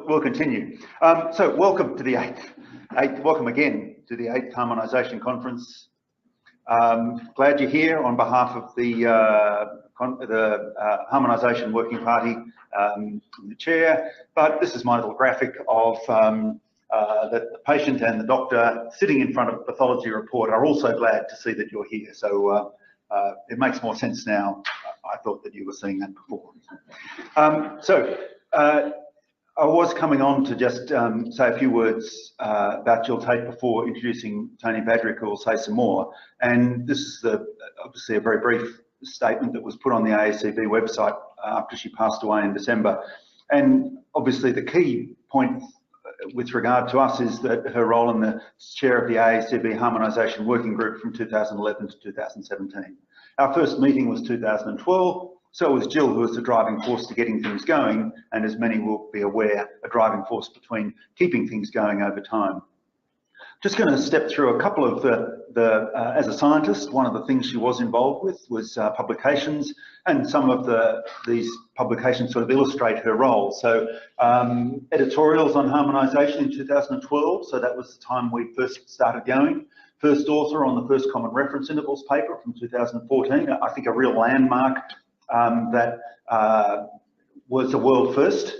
we'll continue. So welcome to the welcome again to the 8th Harmonisation Conference. Glad you're here on behalf of the Harmonisation Working Party, the chair. But this is my little graphic of that the patient and the doctor sitting in front of a pathology report are also glad to see that you're here. So it makes more sense now. I thought that you were seeing that before. I was coming on to just say a few words about Jill Tate before introducing Tony Badrick, who will say some more. And this is obviously a very brief statement that was put on the AACB website after she passed away in December. And obviously the key point with regard to us is that her role in the chair of the AACB Harmonisation Working Group from 2011 to 2017. Our first meeting was 2012. So it was Jill who was the driving force to getting things going, and as many will be aware, a driving force between keeping things going over time. Just going to step through a couple of as a scientist, one of the things she was involved with was publications, and some of these publications sort of illustrate her role. So editorials on harmonisation in 2012, so that was the time we first started going. First author on the first common reference intervals paper from 2014, I think a real landmark that was a world first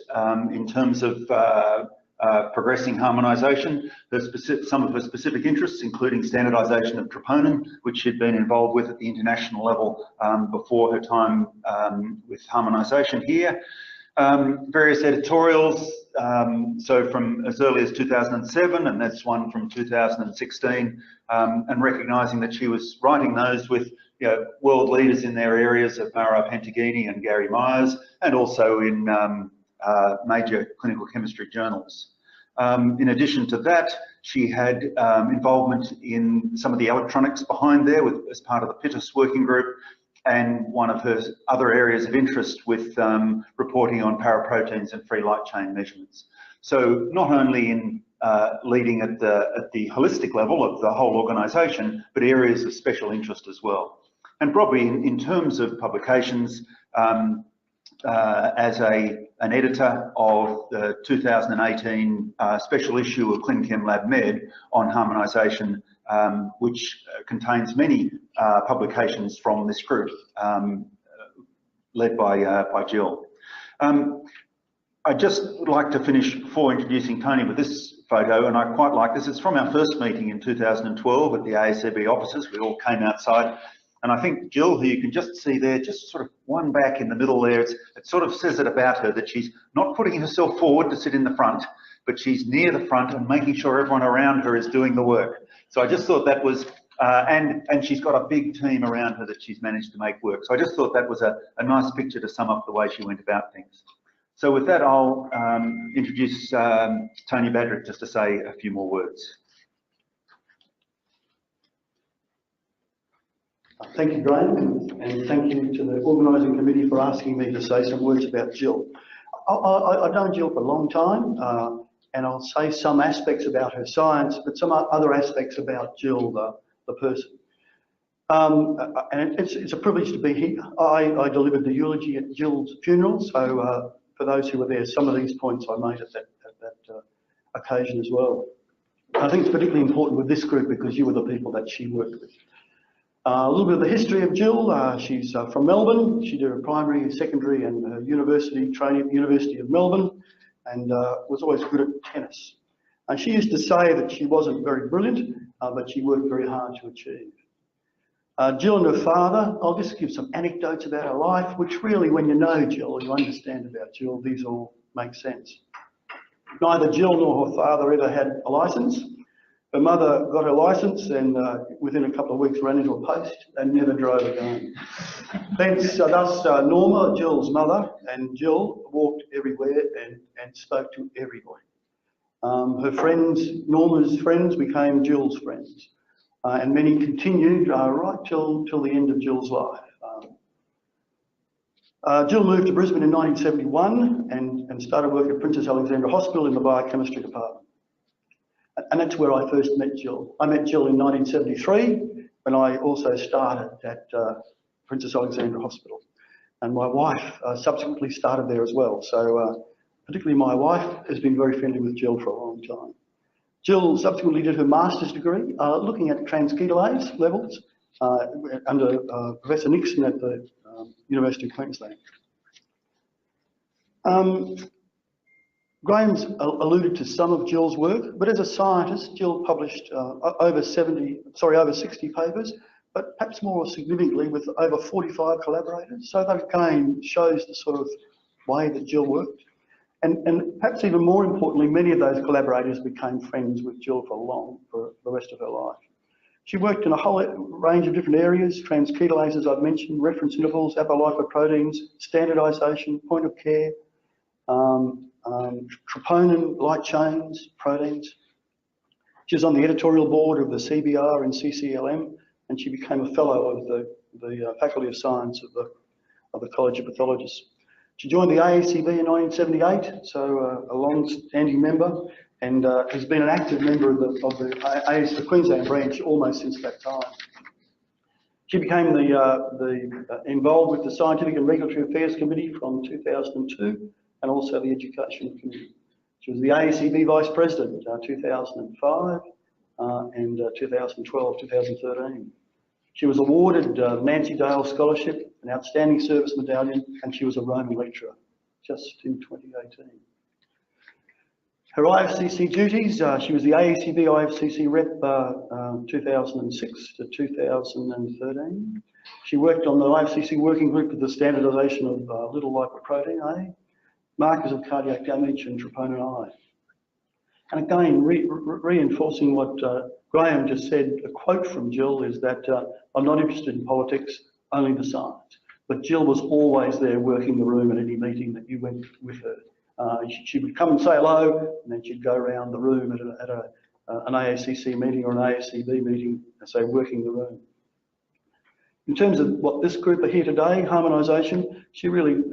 in terms of progressing harmonisation. Some of her specific interests, including standardisation of troponin, which she'd been involved with at the international level before her time with harmonisation here. Various editorials, so from as early as 2007, and that's one from 2016, and recognising that she was writing those with world leaders in their areas of Mauro Pantagini and Gary Myers, and also in major clinical chemistry journals. In addition to that, she had involvement in some of the electronics behind there as part of the PITUS working group, and one of her other areas of interest with reporting on paraproteins and free light chain measurements. So not only in leading at the holistic level of the whole organisation, but areas of special interest as well. And probably in terms of publications, as an editor of the 2018 special issue of ClinChem Lab Med on harmonisation, which contains many publications from this group, led by Jill. I'd just like to finish before introducing Tony with this photo, and I quite like this. It's from our first meeting in 2012 at the AACB offices. We all came outside, and I think Jill, who you can just see there, just sort of one back in the middle there, it sort of says it about her that she's not putting herself forward to sit in the front, but she's near the front and making sure everyone around her is doing the work. So I just thought that was, and she's got a big team around her that she's managed to make work. So I just thought that was a nice picture to sum up the way she went about things. So with that, I'll introduce Tony Badrick just to say a few more words. Thank you, Graham, and thank you to the organising committee for asking me to say some words about Jill. I've known Jill for a long time, and I'll say some aspects about her science, but some other aspects about Jill, the person. And it's a privilege to be here. I delivered the eulogy at Jill's funeral, so for those who were there, some of these points I made at that occasion as well. I think it's particularly important with this group because you were the people that she worked with. A little bit of the history of Jill. She's from Melbourne. She did her primary, secondary and her university training at the University of Melbourne, and was always good at tennis. And she used to say that she wasn't very brilliant, but she worked very hard to achieve. Jill and her father, I'll just give some anecdotes about her life, which really, when you know Jill, you understand about Jill, these all make sense. Neither Jill nor her father ever had a licence. Her mother got her licence and within a couple of weeks ran into a post and never drove again. Thus, Norma, Jill's mother, and Jill walked everywhere and spoke to everybody. Her friends, Norma's friends, became Jill's friends. And many continued right till the end of Jill's life. Jill moved to Brisbane in 1971 and started work at Princess Alexandra Hospital in the biochemistry department. And that's where I first met Jill. I met Jill in 1973 when I also started at Princess Alexandra Hospital. And my wife subsequently started there as well. So particularly my wife, has been very friendly with Jill for a long time. Jill subsequently did her master's degree looking at transketolase levels under Professor Nixon at the University of Queensland. Graham's alluded to some of Jill's work, but as a scientist, Jill published over 60 papers, but perhaps more significantly with over 45 collaborators. So that again shows the sort of way that Jill worked. And perhaps even more importantly, many of those collaborators became friends with Jill for the rest of her life. She worked in a whole range of different areas: transketolases, I've mentioned, reference intervals, apolipoproteins, standardisation, point of care, troponin, light chains, proteins. She was on the editorial board of the CBR and CCLM, and she became a fellow of the Faculty of Science of the College of Pathologists. She joined the AACB in 1978, so a long-standing member, and has been an active member of the Queensland branch almost since that time. She became involved with the Scientific and Regulatory Affairs Committee from 2002, and also the Education Committee. She was the AACB Vice President 2005 and 2012, 2013. She was awarded Nancy Dale Scholarship, an Outstanding Service Medallion, and she was a Roman lecturer just in 2018. Her IFCC duties, she was the AACB IFCC Rep 2006 to 2013. She worked on the IFCC working group for the standardisation of little lipoprotein A, markers of cardiac damage, and troponin I. And again, reinforcing what Graham just said, a quote from Jill is that I'm not interested in politics, only the science. But Jill was always there working the room at any meeting that you went with her. She would come and say hello, and then she'd go around the room at an AACC meeting or an AACB meeting, and say working the room. In terms of what this group are here today, harmonisation, she really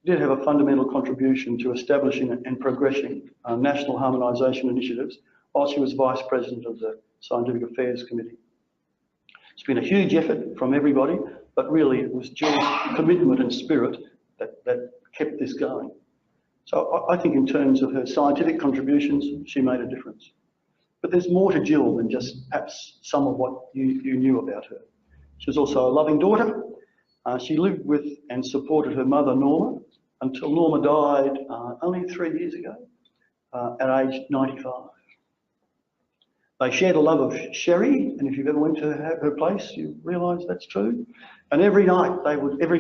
did have a fundamental contribution to establishing and progressing national harmonisation initiatives while she was Vice President of the Scientific Affairs Committee. It's been a huge effort from everybody, but really it was Jill's commitment and spirit that kept this going. So I think in terms of her scientific contributions, she made a difference. But there's more to Jill than just perhaps some of what you knew about her. She was also a loving daughter. She lived with and supported her mother, Norma, until Norma died only 3 years ago at age 95. They shared a love of sherry, and if you've ever went to her place, you realise that's true. And every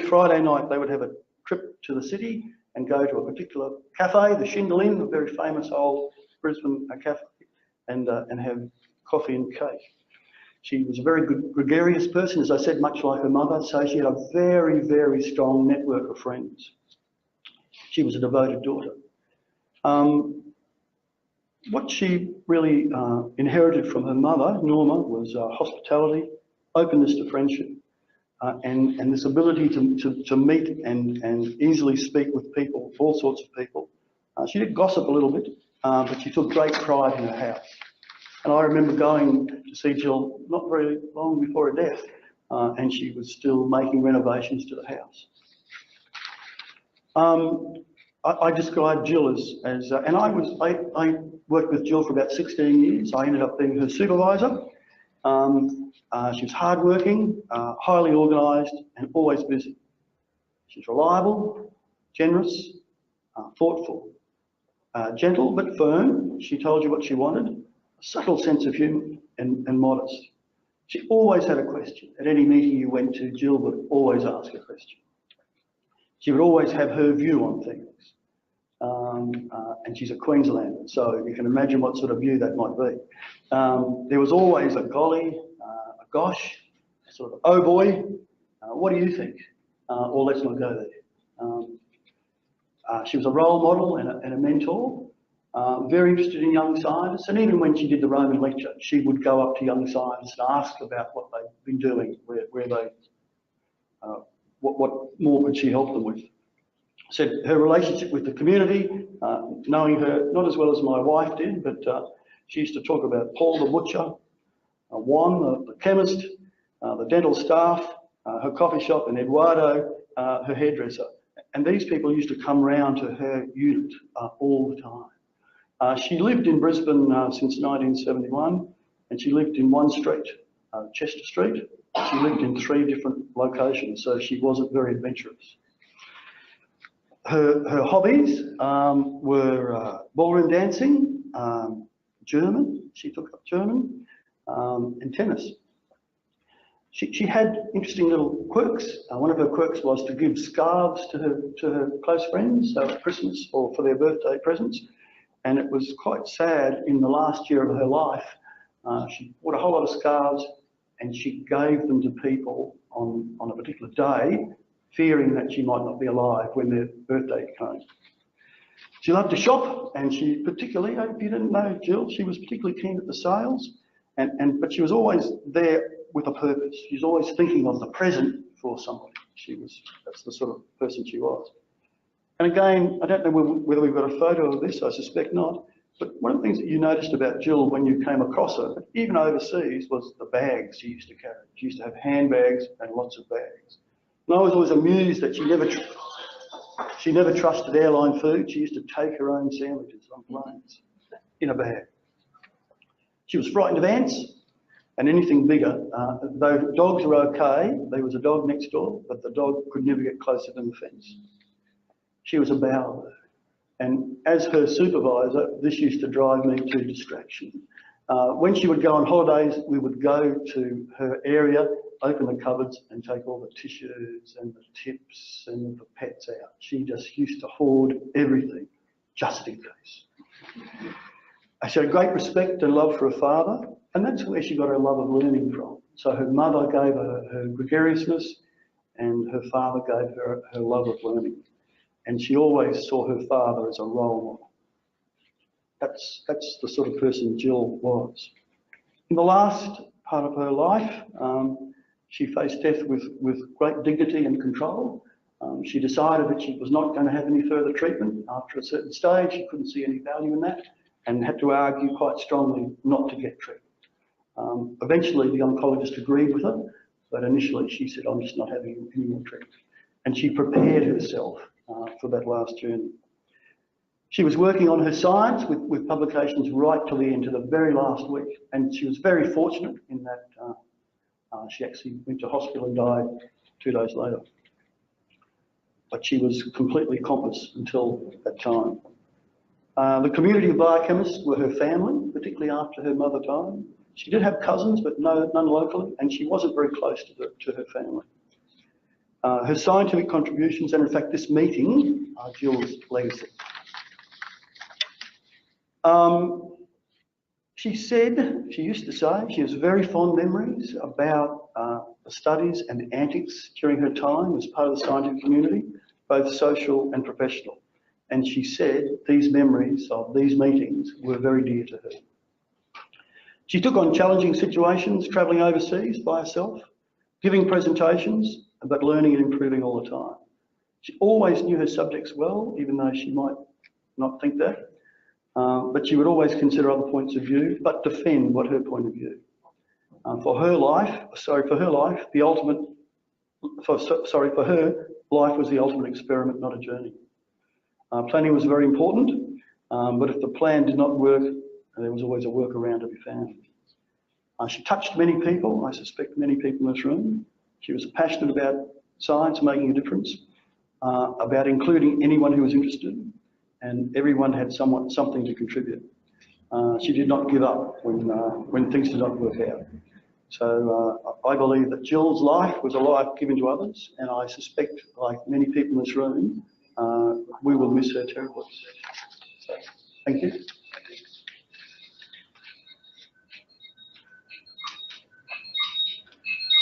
Friday night, they would have a trip to the city and go to a particular cafe, the Shingle Inn, a very famous old Brisbane cafe, and have coffee and cake. She was a very good gregarious person, as I said, much like her mother, so she had a very, very strong network of friends. She was a devoted daughter. What she really inherited from her mother, Norma, was hospitality, openness to friendship, and this ability to meet and easily speak with people, all sorts of people. She did gossip a little bit, but she took great pride in her house. And I remember going to see Jill not very long before her death, and she was still making renovations to the house. I described Jill as and I worked with Jill for about 16 years. I ended up being her supervisor. She was hardworking, highly organised, and always busy. She's reliable, generous, thoughtful, gentle but firm. She told you what she wanted, a subtle sense of humour, and modest. She always had a question. At any meeting you went to, Jill would always ask a question. She would always have her view on things. And she's a Queenslander, so you can imagine what sort of view that might be. There was always a golly, a gosh, a sort of oh boy, what do you think? Or let's not go there. She was a role model and a mentor, very interested in young scientists, and even when she did the Roman lecture, she would go up to young scientists and ask about what they've been doing, where they, what more could she help them with. Said her relationship with the community, knowing her not as well as my wife did, but she used to talk about Paul the butcher, Juan the chemist, the dental staff, her coffee shop, and Eduardo, her hairdresser. And these people used to come round to her unit all the time. She lived in Brisbane since 1971, and she lived in one street, Chester Street. She lived in 3 different locations, so she wasn't very adventurous. Her hobbies were ballroom dancing, German, she took up German, and tennis. She had interesting little quirks. One of her quirks was to give scarves to her close friends at Christmas or for their birthday presents. And it was quite sad in the last year of her life. She bought a whole lot of scarves and she gave them to people on a particular day, fearing that she might not be alive when their birthday came. She loved to shop, and she particularly, if you didn't know Jill, she was particularly keen at the sales, but she was always there with a purpose. She was always thinking of the present for somebody. That's the sort of person she was. And again, I don't know whether we've got a photo of this, I suspect not, but one of the things that you noticed about Jill when you came across her, even overseas, was the bags she used to carry. She used to have handbags and lots of bags. And I was always amused that she never trusted airline food. She used to take her own sandwiches on planes in a bag. She was frightened of ants and anything bigger. Though dogs were okay, there was a dog next door, but the dog could never get closer than the fence. She was a bower. And as her supervisor, this used to drive me to distraction. When she would go on holidays, we would go to her area, open the cupboards and take all the tissues and the tips and the pets out. She just used to hoard everything, just in case. She had great respect and love for her father, and that's where she got her love of learning from. So her mother gave her gregariousness, and her father gave her her love of learning. And she always saw her father as a role model. That's the sort of person Jill was. In the last part of her life, she faced death with great dignity and control. She decided that she was not going to have any further treatment. After a certain stage, she couldn't see any value in that and had to argue quite strongly not to get treatment. Eventually, the oncologist agreed with her, but initially she said, I'm just not having any more treatment. And she prepared herself for that last journey. She was working on her science with publications right to the end, to the very last week. And she was very fortunate in that she actually went to hospital and died 2 days later. But she was completely compass until that time. The community of biochemists were her family, particularly after her mother died. She did have cousins, but none locally, and she wasn't very close to her family. Her scientific contributions, and in fact this meeting, are Jill's legacy. She used to say, she has very fond memories about the studies and the antics during her time as part of the scientific community, both social and professional. And she said these memories of these meetings were very dear to her. She took on challenging situations, travelling overseas by herself, giving presentations, but learning and improving all the time. She always knew her subjects well, even though she might not think that. But she would always consider other points of view, but defend what her point of view. For her, life was the ultimate experiment, not a journey. Planning was very important, but if the plan did not work, there was always a workaround to be found. She touched many people, I suspect many people in this room. She was passionate about science making a difference, about including anyone who was interested, and everyone had something to contribute. She did not give up when things did not work out. So I believe that Jill's life was a life given to others, and I suspect, like many people in this room, we will miss her terribly. So, thank you.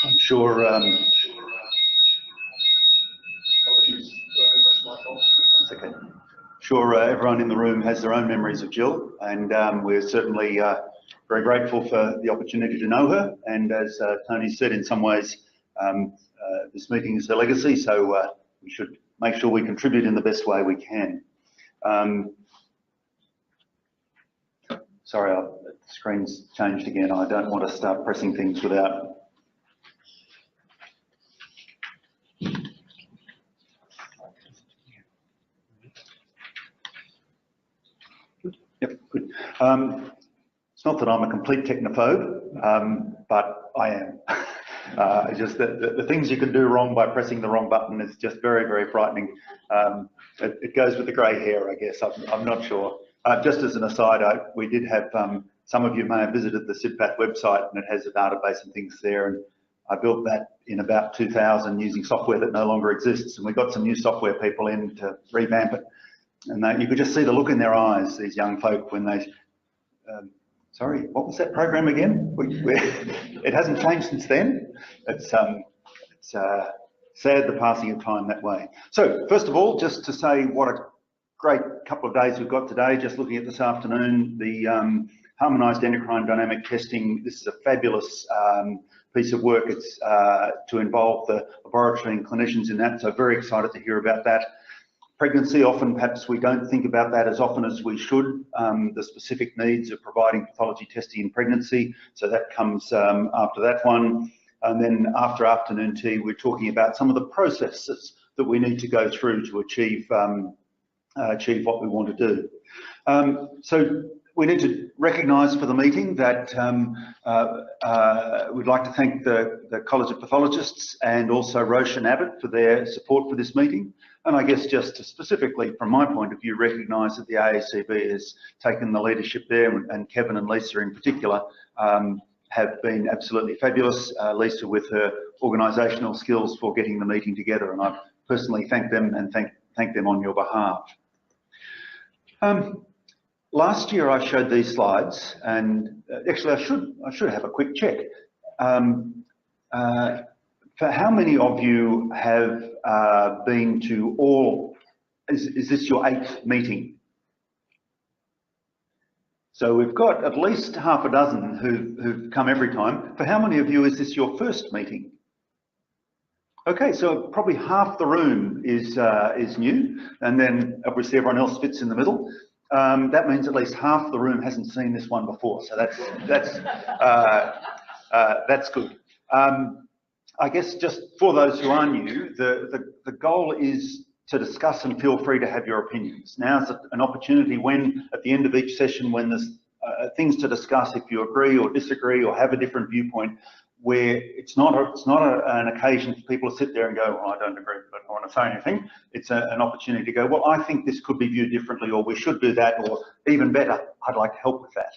I'm sure. Okay. Sure, everyone in the room has their own memories of Jill, and we're certainly very grateful for the opportunity to know her. And as Tony said, in some ways, this meeting is her legacy, so we should make sure we contribute in the best way we can. Sorry, the screen's changed again. I don't want to start pressing things without. Yep, good. It's not that I'm a complete technophobe, but I am. Just the things you can do wrong by pressing the wrong button is just very, very frightening. It goes with the grey hair, I guess. I'm not sure. Just as an aside, we did have, some of you may have visited the SIDPATH website, and it has a database and things there. And I built that in about 2000 using software that no longer exists. And we got some new software people in to revamp it. And you could just see the look in their eyes, these young folk, when they, sorry, what was that program again? It hasn't changed since then. It's sad the passing of time that way. So first of all, just to say what a great couple of days we've got today, just looking at this afternoon, the harmonised endocrine dynamic testing. This is a fabulous piece of work. It's to involve the laboratory and clinicians in that, so very excited to hear about that. Pregnancy, often perhaps we don't think about that as often as we should, the specific needs of providing pathology testing in pregnancy, so that comes after that one. And then after afternoon tea, we're talking about some of the processes that we need to go through to achieve what we want to do. So we need to recognise for the meeting that we'd like to thank the College of Pathologists and also Roche and Abbott for their support for this meeting. And I guess just to specifically, from my point of view, recognise that the AACB has taken the leadership there, and Kevin and Lisa in particular have been absolutely fabulous. Lisa with her organisational skills for getting the meeting together, and I personally thank them and thank them on your behalf. Last year I showed these slides, and actually I should have a quick check. For how many of you have been to all? Is this your 8th meeting? So we've got at least half a dozen who've come every time. For how many of you is this your first meeting? Okay, so probably half the room is new, and then obviously everyone else fits in the middle. That means at least half the room hasn't seen this one before, so that's good. I guess just for those who are new, the goal is to discuss, and feel free to have your opinions. Now's an opportunity when, at the end of each session, when there's things to discuss, if you agree or disagree or have a different viewpoint, where it's not an occasion for people to sit there and go, well, I don't agree, but I don't want to say anything. It's an opportunity to go, well, I think this could be viewed differently, or we should do that, or even better, I'd like to help with that.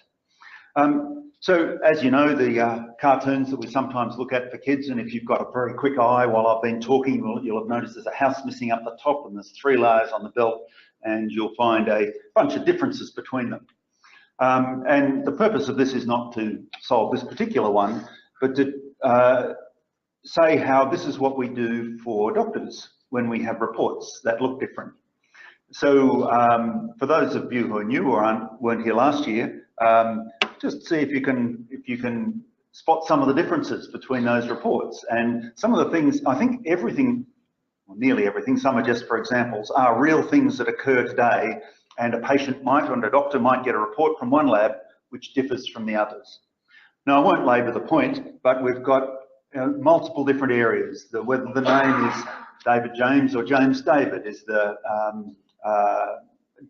So as you know, the cartoons that we sometimes look at for kids, and if you've got a very quick eye while I've been talking, you'll have noticed there's a house missing up the top, and there's 3 layers on the belt, and you'll find a bunch of differences between them. And the purpose of this is not to solve this particular one, but to say how this is what we do for doctors when we have reports that look different. So for those of you who are new or weren't here last year, just see if you can spot some of the differences between those reports. And some of the things, I think everything, well, nearly everything, some are just for examples, are real things that occur today, and a patient might, or a doctor might get a report from one lab which differs from the others. Now, I won't labour the point, but we've got multiple different areas. Whether the name is David James or James David, is the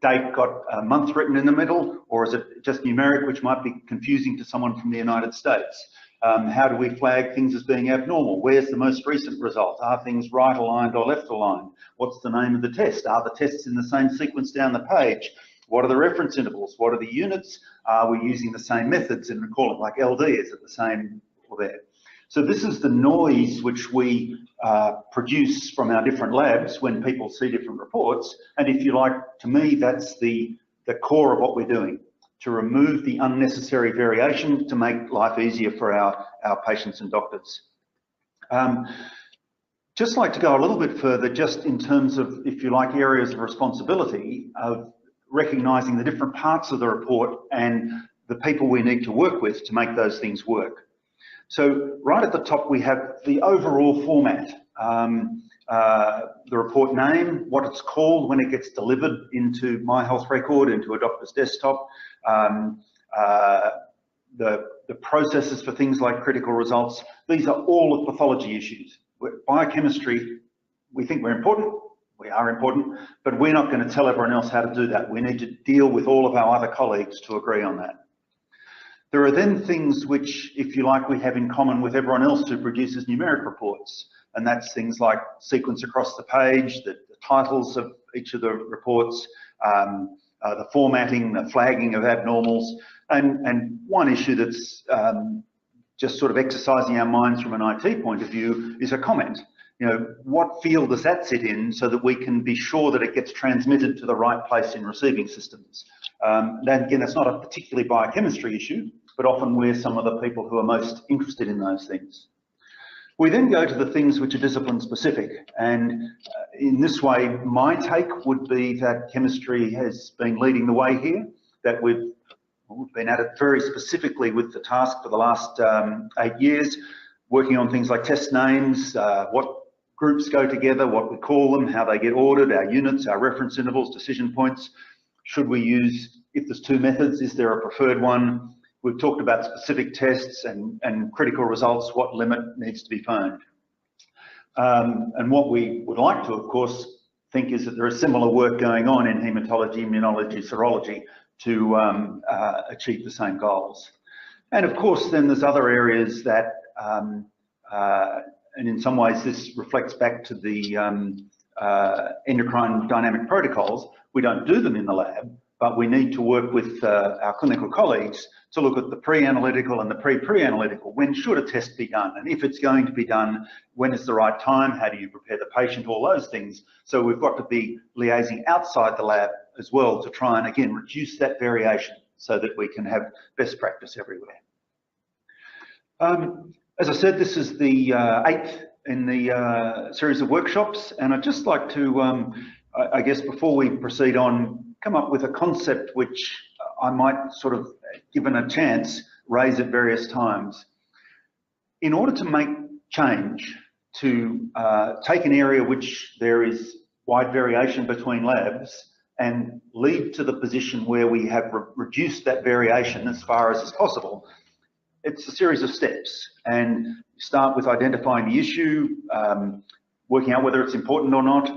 date got a month written in the middle, or is it just numeric, which might be confusing to someone from the United States? How do we flag things as being abnormal? Where's the most recent result? Are things right aligned or left aligned? What's the name of the test? Are the tests in the same sequence down the page? What are the reference intervals? What are the units? Are we using the same methods and recall it like LD? Is it the same or there? So this is the noise which we produce from our different labs when people see different reports. And if you like, to me, that's the core of what we're doing, to remove the unnecessary variation to make life easier for our patients and doctors. Just like to go a little bit further, just in terms of, if you like, areas of responsibility of recognising the different parts of the report and the people we need to work with to make those things work. So right at the top, we have the overall format, the report name, what it's called when it gets delivered into My Health Record, into a doctor's desktop, the processes for things like critical results. These are all of pathology issues. Biochemistry, we think we're important. we are important, but we're not going to tell everyone else how to do that. We need to deal with all of our other colleagues to agree on that. There are then things which, if you like, we have in common with everyone else who produces numeric reports. And that's things like sequence across the page, the titles of each of the reports, the formatting, the flagging of abnormals. And one issue that's just sort of exercising our minds from an IT point of view is a comment. You know, what field does that sit in so that we can be sure that it gets transmitted to the right place in receiving systems? Then again, that's not a particularly biochemistry issue, but often we're some of the people who are most interested in those things. We then go to the things which are discipline specific, and in this way, my take would be that chemistry has been leading the way here, that we've been at it very specifically with the task for the last 8 years, working on things like test names, what groups go together, what we call them, how they get ordered, our units, our reference intervals, decision points. Should we use, if there's 2 methods, is there a preferred one? We've talked about specific tests and critical results, what limit needs to be phoned. And what we would like to, of course, think is that there is similar work going on in haematology, immunology, serology to achieve the same goals. And of course, then there's other areas that, and in some ways this reflects back to the endocrine dynamic protocols. We don't do them in the lab, but we need to work with our clinical colleagues to look at the pre-analytical and the pre-analytical. When should a test be done? And if it's going to be done, when is the right time? How do you prepare the patient? All those things. So we've got to be liaising outside the lab as well to try and, again, reduce that variation so that we can have best practice everywhere. As I said, this is the 8th in the series of workshops, and I'd just like to, I guess, before we proceed on, come up with a concept which I might sort of, given a chance, raise at various times. In order to make change, to take an area which there is wide variation between labs and lead to the position where we have reduced that variation as far as is possible, it's a series of steps. And you start with identifying the issue, working out whether it's important or not.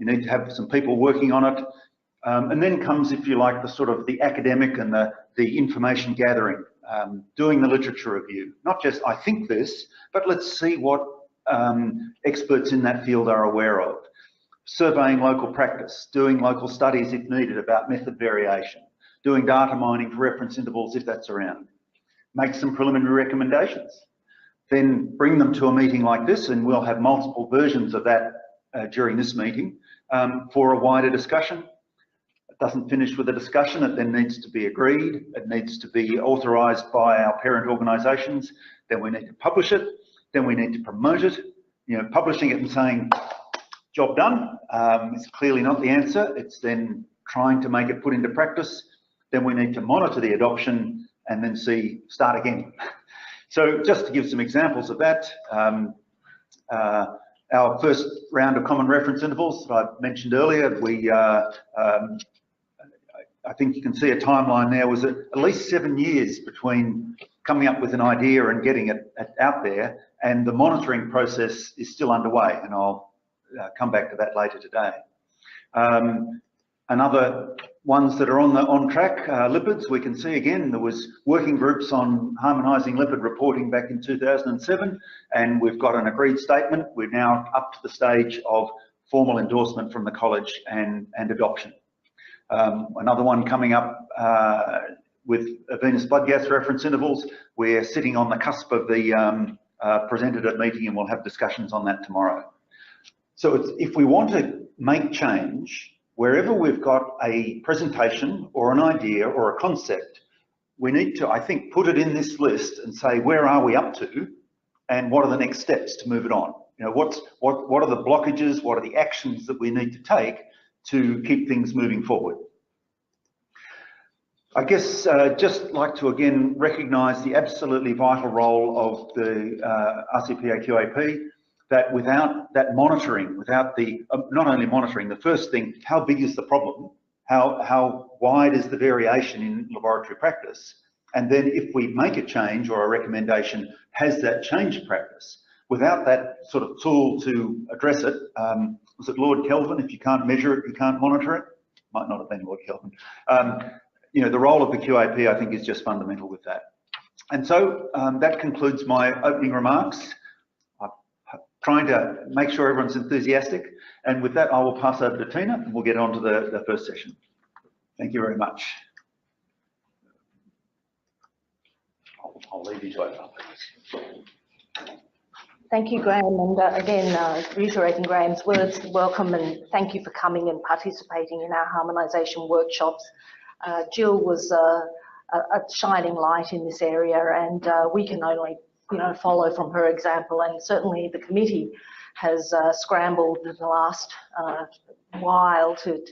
You need to have some people working on it. And then comes, if you like, the sort of the academic and the information gathering, doing the literature review. Not just, I think this, but let's see what experts in that field are aware of. Surveying local practice, doing local studies if needed about method variation, doing data mining for reference intervals if that's around. Make some preliminary recommendations. Then bring them to a meeting like this, and we'll have multiple versions of that during this meeting for a wider discussion. It doesn't finish with a discussion, it then needs to be agreed, it needs to be authorised by our parent organisations, then we need to publish it, then we need to promote it. You know, publishing it and saying, job done, is clearly not the answer. It's then trying to make it put into practice. Then we need to monitor the adoption and then start again. So just to give some examples of that, our first round of common reference intervals that I mentioned earlier, we, I think you can see a timeline there, was at least 7 years between coming up with an idea and getting it out there, and the monitoring process is still underway, and I'll come back to that later today. Another ones that are on track, lipids, we can see again, there was working groups on harmonising lipid reporting back in 2007, and we've got an agreed statement. We're now up to the stage of formal endorsement from the college and adoption. Another one coming up with venous blood gas reference intervals. We're sitting on the cusp of the presented at meeting, and we'll have discussions on that tomorrow. So if we want to make change, wherever we've got a presentation or an idea or a concept, we need to, I think, put it in this list and say, where are we up to and what are the next steps to move it on? You know, what are the blockages, what are the actions that we need to take to keep things moving forward? I guess just like to again recognise the absolutely vital role of the RCPA QAP, that without that monitoring, without the, not only monitoring, the first thing, how big is the problem? How wide is the variation in laboratory practice? And then if we make a change or a recommendation, has that changed practice? Without that sort of tool to address it, was it Lord Kelvin? If you can't measure it, you can't monitor it. Might not have been Lord Kelvin. You know, the role of the QAP, I think, is just fundamental with that. And so that concludes my opening remarks. I'm trying to make sure everyone's enthusiastic. And with that, I will pass over to Tina and we'll get on to the first session. Thank you very much. I'll leave you to open up. Thank you, Graham, and again, reiterating Graham's words, welcome and thank you for coming and participating in our harmonisation workshops. Jill was a shining light in this area, and we can only, follow from her example, and certainly the committee has scrambled in the last while to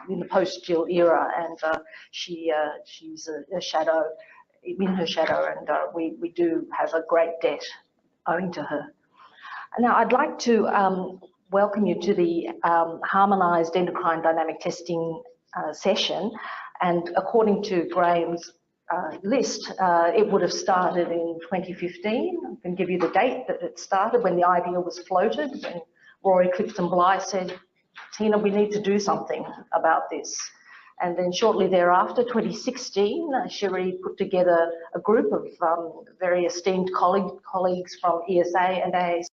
in the post-Jill era, and she's a shadow, in her shadow, and we do have a great debt owing to her. Now, I'd like to welcome you to the harmonised endocrine dynamic testing session, and according to Graham's list, it would have started in 2015. I can give you the date that it started, when the idea was floated, when Rory Clifton Bly said, Tina, we need to do something about this. And then shortly thereafter, 2016, Cherie put together a group of very esteemed colleagues from ESA and AAC